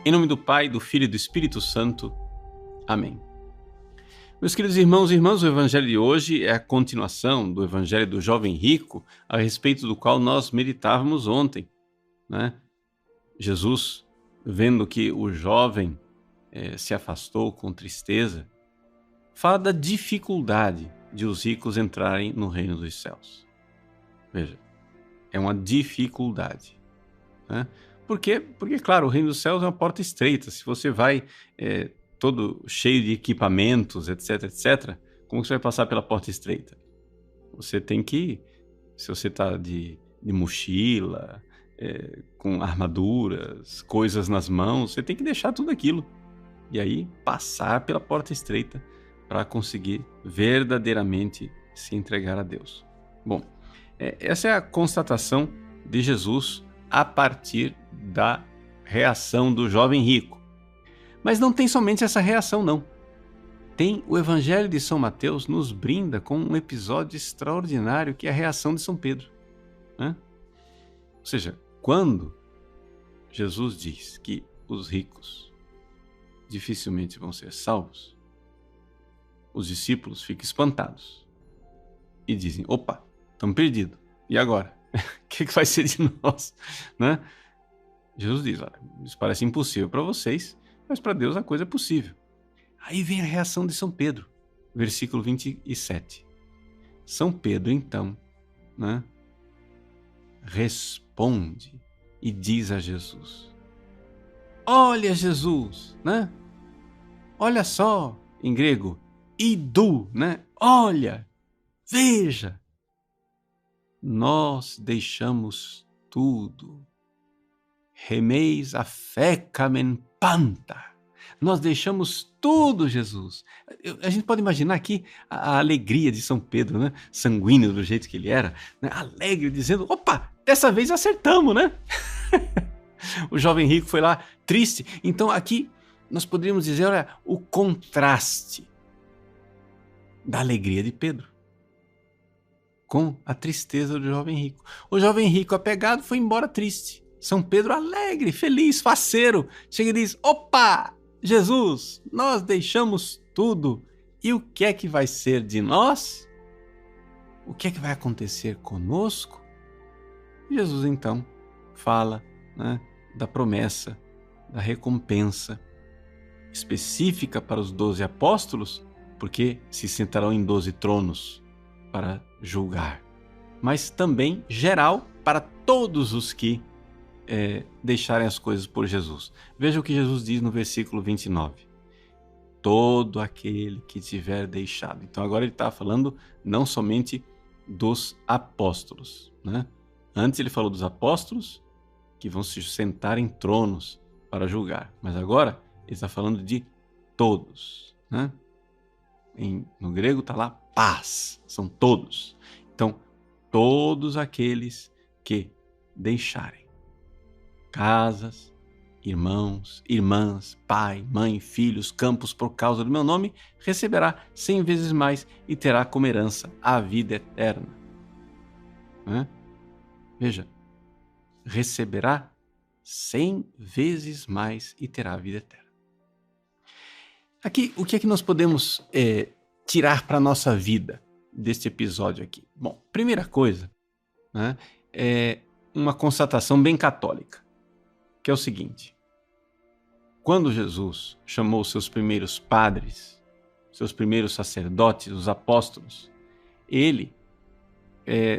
Em nome do Pai, do Filho e do Espírito Santo. Amém. Meus queridos irmãos e irmãs, o Evangelho de hoje é a continuação do Evangelho do Jovem Rico, a respeito do qual nós meditávamos ontem, né? Jesus, vendo que o jovem se afastou com tristeza, fala da dificuldade de os ricos entrarem no reino dos céus. Veja, é uma dificuldade, né? Por quê? Porque, claro, o reino dos céus é uma porta estreita. Se você vai todo cheio de equipamentos, etc, etc, como você vai passar pela porta estreita? Você tem que, se você está de mochila, com armaduras, coisas nas mãos, você tem que deixar tudo aquilo. E aí passar pela porta estreita para conseguir verdadeiramente se entregar a Deus. Bom, essa é a constatação de Jesus a partir da reação do jovem rico. Mas não tem somente essa reação, não. Tem o Evangelho de São Mateus nos brinda com um episódio extraordinário que é a reação de São Pedro, né? Ou seja, quando Jesus diz que os ricos dificilmente vão ser salvos, os discípulos ficam espantados e dizem: opa, estamos perdidos, e agora? O que vai ser de nós, né? Jesus diz: olha, isso parece impossível para vocês, mas para Deus a coisa é possível. Aí vem a reação de São Pedro, versículo 27. São Pedro, então, né, responde e diz a Jesus: olha, Jesus, né? Olha só, em grego, idu, né? Olha, veja, nós deixamos tudo. Remeis affecamen panta. Nós deixamos tudo, Jesus. A gente pode imaginar aqui a alegria de São Pedro, né? Sanguíneo do jeito que ele era, né? Alegre, dizendo: opa, dessa vez acertamos, né? O jovem rico foi lá triste. Então aqui nós poderíamos dizer, olha, o contraste da alegria de Pedro com a tristeza do jovem rico. O jovem rico apegado foi embora triste. São Pedro alegre, feliz, faceiro, chega e diz: opa, Jesus, nós deixamos tudo. E o que é que vai ser de nós? O que é que vai acontecer conosco? Jesus então fala, né, da promessa, da recompensa específica para os 12 apóstolos, porque se sentarão em 12 tronos para julgar, mas também geral para todos os que deixarem as coisas por Jesus. Veja o que Jesus diz no versículo 29. Todo aquele que tiver deixado. Então agora ele está falando não somente dos apóstolos, né? Antes ele falou dos apóstolos que vão se sentar em tronos para julgar, mas agora ele está falando de todos, né? No grego está lá paz, são todos. Então, todos aqueles que deixarem casas, irmãos, irmãs, pai, mãe, filhos, campos por causa do meu nome, receberá 100 vezes mais e terá como herança a vida eterna. Né? Veja, receberá 100 vezes mais e terá a vida eterna. Aqui, o que é que nós podemos tirar para a nossa vida deste episódio aqui? Bom, primeira coisa, né, é uma constatação bem católica, que é o seguinte: quando Jesus chamou seus primeiros padres, seus primeiros sacerdotes, os apóstolos, ele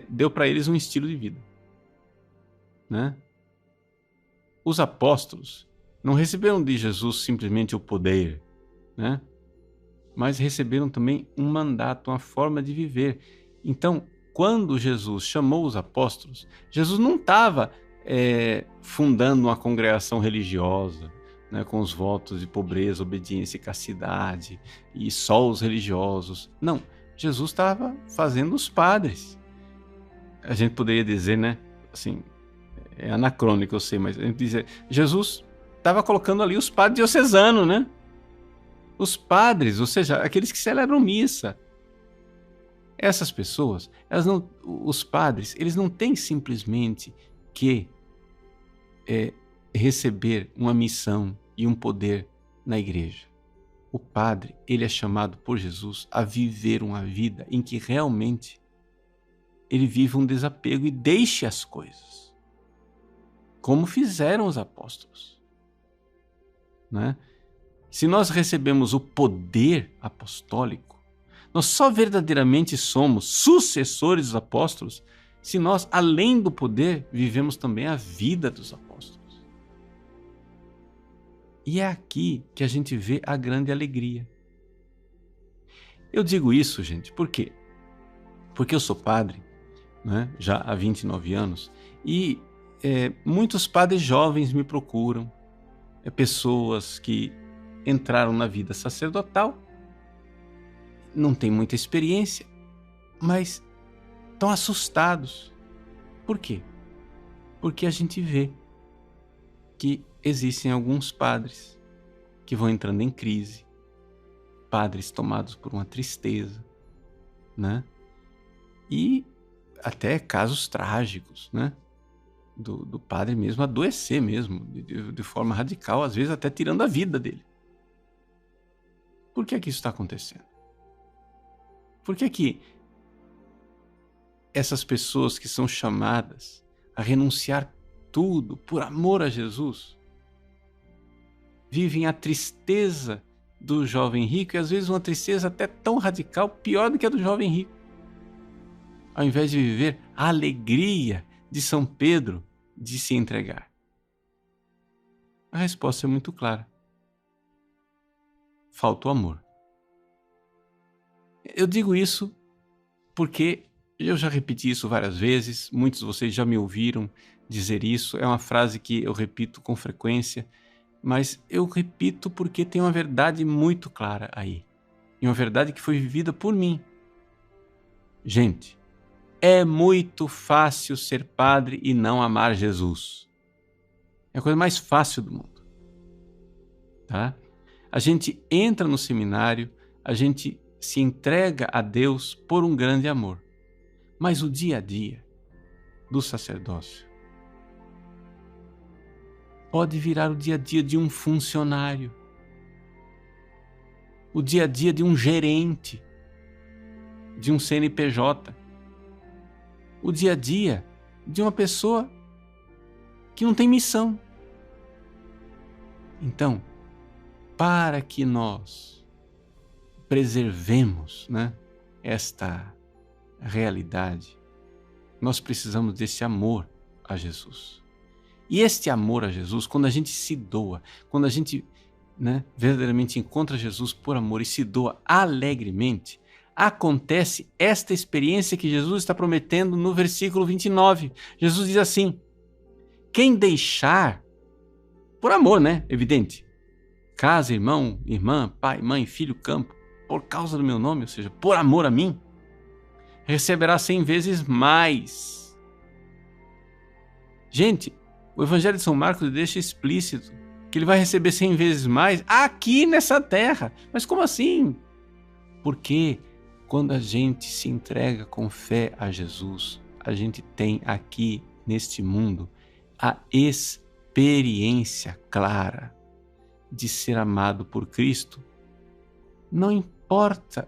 deu para eles um estilo de vida, né? Os apóstolos não receberam de Jesus simplesmente o poder, né? Mas receberam também um mandato, uma forma de viver. Então, quando Jesus chamou os apóstolos, Jesus não estava fundando uma congregação religiosa, né, com os votos de pobreza, obediência e castidade, e só os religiosos. Não, Jesus estava fazendo os padres. A gente poderia dizer, né, assim, é anacrônico, eu sei, mas a gente dizer, Jesus estava colocando ali os padres diocesanos, né? Os padres, ou seja, aqueles que celebram missa. Essas pessoas, os padres, eles não têm simplesmente que receber uma missão e um poder na igreja. O padre, ele é chamado por Jesus a viver uma vida em que realmente ele vive um desapego e deixe as coisas, como fizeram os apóstolos, né? Se nós recebemos o poder apostólico, nós só verdadeiramente somos sucessores dos apóstolos se nós, além do poder, vivemos também a vida dos apóstolos. E é aqui que a gente vê a grande alegria. Eu digo isso, gente, por quê? Porque eu sou padre, né, já há 29 anos, e muitos padres jovens me procuram, pessoas que entraram na vida sacerdotal, não têm muita experiência, mas estão assustados. Por quê? Porque a gente vê que existem alguns padres que vão entrando em crise, padres tomados por uma tristeza, né? E até casos trágicos, né? Do padre mesmo adoecer mesmo, de forma radical, às vezes até tirando a vida dele. Por que isso está acontecendo? Por que essas pessoas que são chamadas a renunciar tudo por amor a Jesus vivem a tristeza do jovem rico, e às vezes uma tristeza até tão radical, pior do que a do jovem rico, ao invés de viver a alegria de São Pedro de se entregar? A resposta é muito clara: falta o amor. Eu digo isso porque eu já repeti isso várias vezes, muitos de vocês já me ouviram dizer isso, é uma frase que eu repito com frequência, mas eu repito porque tem uma verdade muito clara aí, e uma verdade que foi vivida por mim. Gente, é muito fácil ser padre e não amar Jesus. É a coisa mais fácil do mundo, tá? A gente entra no seminário, a gente se entrega a Deus por um grande amor. Mas o dia a dia do sacerdócio pode virar o dia a dia de um funcionário, o dia a dia de um gerente, de um CNPJ, o dia a dia de uma pessoa que não tem missão. Então, para que nós preservemos, né, esta realidade, nós precisamos desse amor a Jesus. E este amor a Jesus, quando a gente se doa, quando a gente, né, verdadeiramente encontra Jesus por amor e se doa alegremente, acontece esta experiência que Jesus está prometendo no versículo 29. Jesus diz assim: quem deixar, por amor, né, evidente, casa, irmão, irmã, pai, mãe, filho, campo, por causa do meu nome, ou seja, por amor a mim, receberá 100 vezes mais. Gente, o Evangelho de São Marcos deixa explícito que ele vai receber 100 vezes mais aqui nessa terra. Mas como assim? Porque quando a gente se entrega com fé a Jesus, a gente tem aqui neste mundo a experiência clara de ser amado por Cristo. Não importa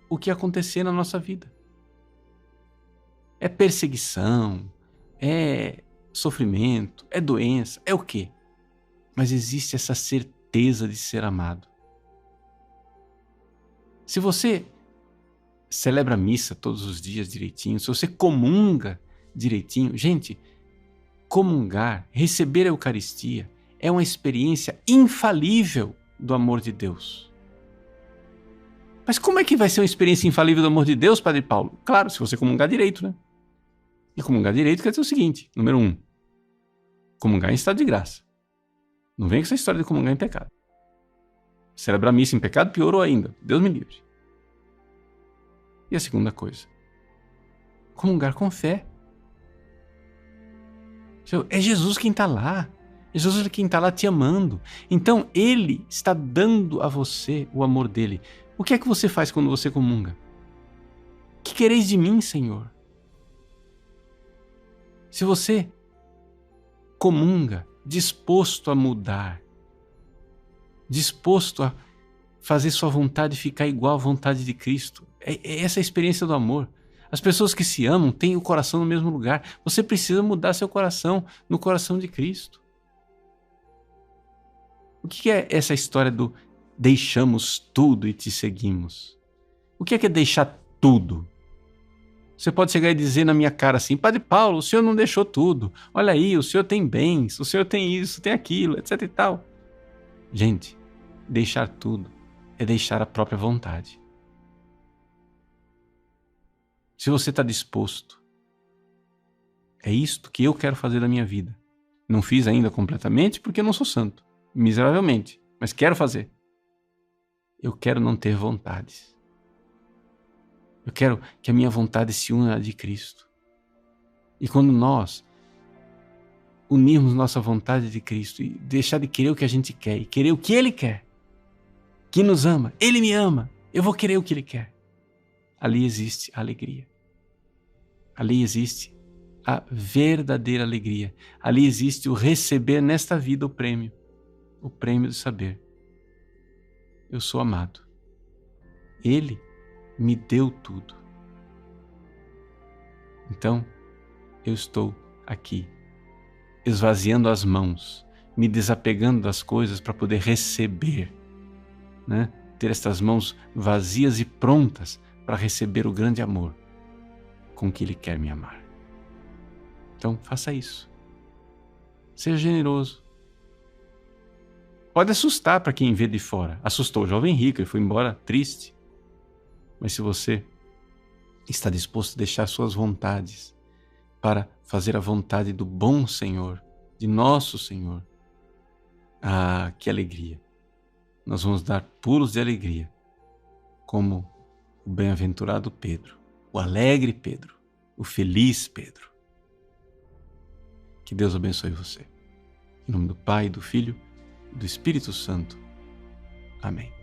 o que acontecer na nossa vida. É perseguição, é sofrimento, é doença, é o quê? Mas existe essa certeza de ser amado. Se você celebra a missa todos os dias direitinho, se você comunga direitinho, gente, comungar, receber a Eucaristia é uma experiência infalível do amor de Deus. Mas como é que vai ser uma experiência infalível do amor de Deus, Padre Paulo? Claro, se você comungar direito, né? E comungar direito quer dizer o seguinte: número 1, comungar em estado de graça. Não vem com essa história de comungar em pecado. Celebrar missa em pecado piorou ainda. Deus me livre. E a segunda coisa, comungar com fé. É Jesus quem está lá. É Jesus quem está lá te amando. Então Ele está dando a você o amor dele. O que é que você faz quando você comunga? Que quereis de mim, Senhor? Se você comunga disposto a mudar, disposto a fazer sua vontade ficar igual à vontade de Cristo. É essa a experiência do amor. As pessoas que se amam têm o coração no mesmo lugar. Você precisa mudar seu coração no coração de Cristo. O que é essa história do deixamos tudo e te seguimos? O que é deixar tudo? Você pode chegar e dizer na minha cara assim: Padre Paulo, o senhor não deixou tudo. Olha aí, o senhor tem bens, o senhor tem isso, tem aquilo, etc e tal. Gente, deixar tudo é deixar a própria vontade. Se você está disposto, é isto que eu quero fazer da minha vida. Não fiz ainda completamente porque eu não sou santo, miseravelmente, mas quero fazer. Eu quero não ter vontades. Eu quero que a minha vontade se una à de Cristo. E quando nós unirmos nossa vontade de Cristo e deixar de querer o que a gente quer e querer o que Ele quer, que nos ama, Ele me ama, eu vou querer o que Ele quer. Ali existe a alegria. Ali existe a verdadeira alegria. Ali existe o receber nesta vida o prêmio de saber: eu sou amado. Ele me deu tudo. Então, eu estou aqui, esvaziando as mãos, me desapegando das coisas para poder receber, né? Ter estas mãos vazias e prontas para receber o grande amor com que Ele quer me amar. Então, faça isso. Seja generoso. Pode assustar para quem vê de fora. Assustou o jovem rico, ele foi embora triste. Mas se você está disposto a deixar suas vontades para fazer a vontade do bom Senhor, de nosso Senhor, ah, que alegria! Nós vamos dar pulos de alegria, como o bem-aventurado Pedro, o alegre Pedro, o feliz Pedro. Que Deus abençoe você. Em nome do Pai, do Filho e do Espírito Santo. Amém.